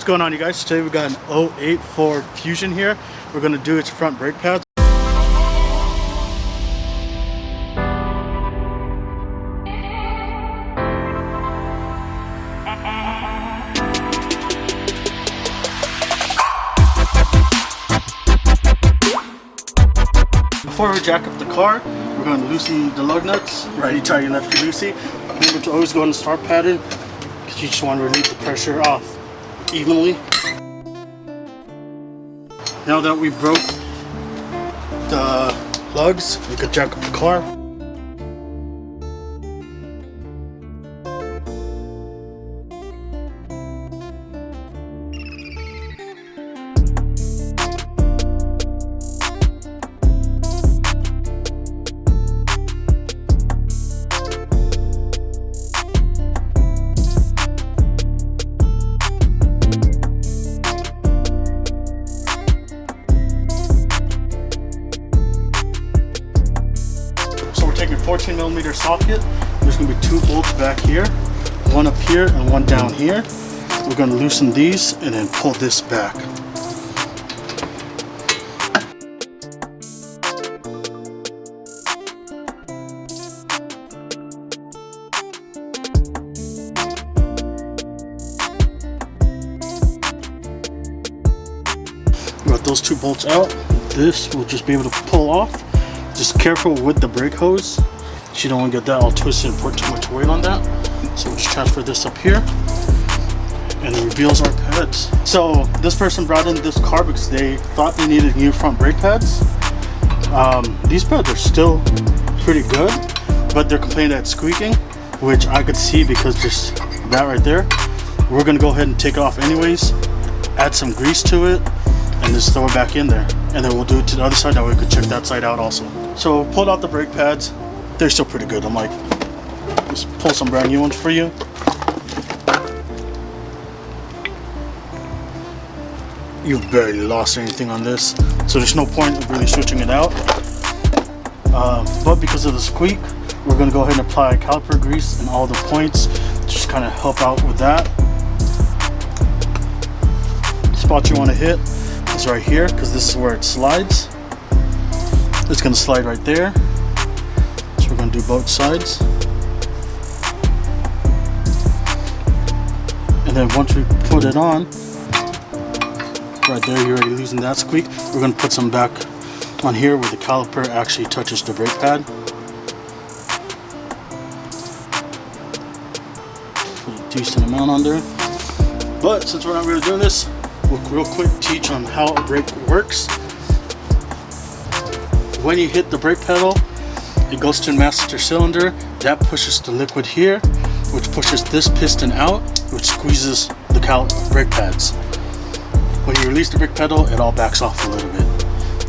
going on, you guys? Today we got an 08 Ford Fusion here. We're going to do its front brake pads. Before we jack up the car, we're going to loosen the lug nuts. Righty tighty, lefty loosey. Remember to always go in the start pattern because you just want to relieve the pressure off evenly. Now that we broke the lugs, we could jack up the car. Taking 14mm socket. There's going to be 2 bolts back here, one up here and one down here. We're going to loosen these and then pull this back. Got those 2 bolts out. This we'll just be able to pull off. Just careful with the brake hose. You don't want to get that all twisted and put too much weight on that. So we'll just transfer this up here and it reveals our pads. So this person brought in this car because they thought they needed new front brake pads. These pads are still pretty good, but they're complaining that it's squeaking, which I could see because there's that right there. We're going to go ahead and take it off anyways, add some grease to it, and just throw it back in there. And then we'll do it to the other side, that way we could check that side out also. So pulled out the brake pads. They're still pretty good. I'm like, just pull some brand new ones for you. You've barely lost anything on this, so there's no point of really switching it out. But because of the squeak, we're going to go ahead and apply caliper grease in all the points to just kind of help out with that. The spot you want to hit is right here because this is where it slides. It's going to slide right there. So we're going to do both sides. And then once we put it on, right there, you're already losing that squeak. We're going to put some back on here where the caliper actually touches the brake pad. Put a decent amount on there. But since we're not really doing this, we'll real quick teach on how a brake works. When you hit the brake pedal, it goes to the master cylinder. That pushes the liquid here, which pushes this piston out, which squeezes the brake pads. When you release the brake pedal, it all backs off a little bit.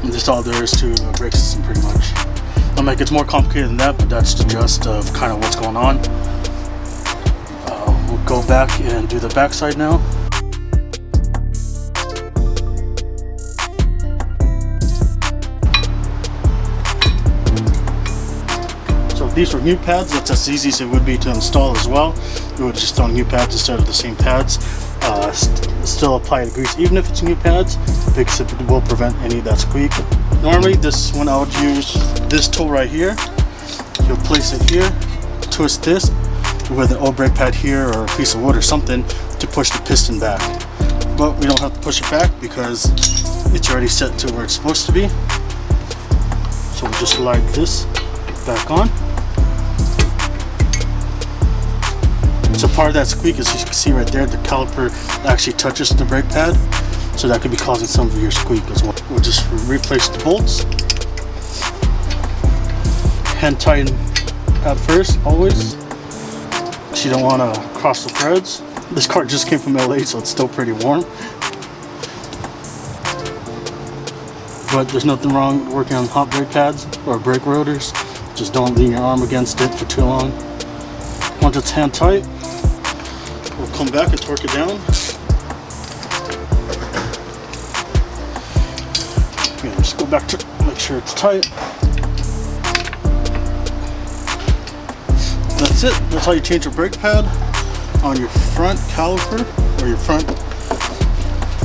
And that's all there is to a brake system pretty much. I'm like, it's more complicated than that, but that's the gist of kind of what's going on. We'll go back and do the back side now. These were new pads. That's as easy as it would be to install as well. We would just throw new pads instead of the same pads. Still apply the grease even if it's new pads because it will prevent any of that squeak. Normally this one I would use this tool right here. You'll place it here, twist this with an old brake pad here or a piece of wood or something to push the piston back. But we don't have to push it back because it's already set to where it's supposed to be. So we'll just slide this back on. So part of that squeak, as you can see right there, the caliper actually touches the brake pad, so that could be causing some of your squeak as well. We'll just replace the bolts. Hand tighten at first, always, because you don't want to cross the threads. This car just came from LA, so it's still pretty warm. But there's nothing wrong working on hot brake pads or brake rotors. Just don't lean your arm against it for too long. Once it's hand tight, we'll come back and torque it down. Again, just go back to make sure it's tight. That's it. That's how you change your brake pad on your front caliper or your front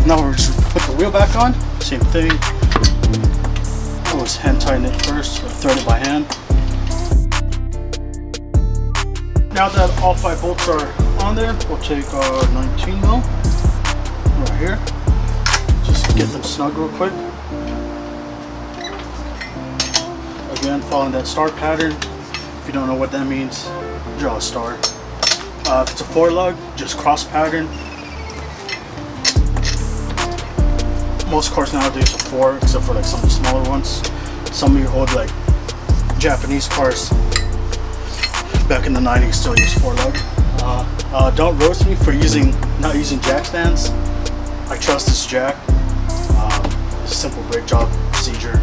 Now we're just put the wheel back on. Same thing. Always hand tighten it first, or thread it by hand. Now that all 5 bolts are on there, we'll take our 19 mil right here. Just get them snug real quick. Again, following that star pattern. If you don't know what that means, draw a star. If it's a 4-lug, just cross pattern. Most cars nowadays are 4, except for like some of the smaller ones. Some of your old like Japanese cars back in the 90s still use 4-lug. Don't roast me for not using jack stands. I trust this jack. It's a simple brake job procedure.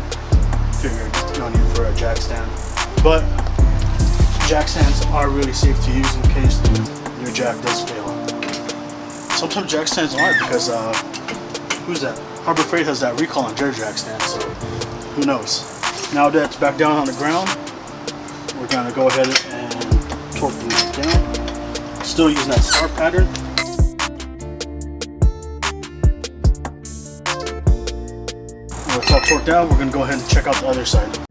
Figured no need for a jack stand, but jack stands are really safe to use in case your jack does fail. Sometimes jack stands aren't because who's that? Harbor Freight has that recall on their jack stand, so who knows. Now that it's back down on the ground, we're gonna go ahead and torque them down. Still using that star pattern. When it's all torqued out, we're gonna go ahead and check out the other side.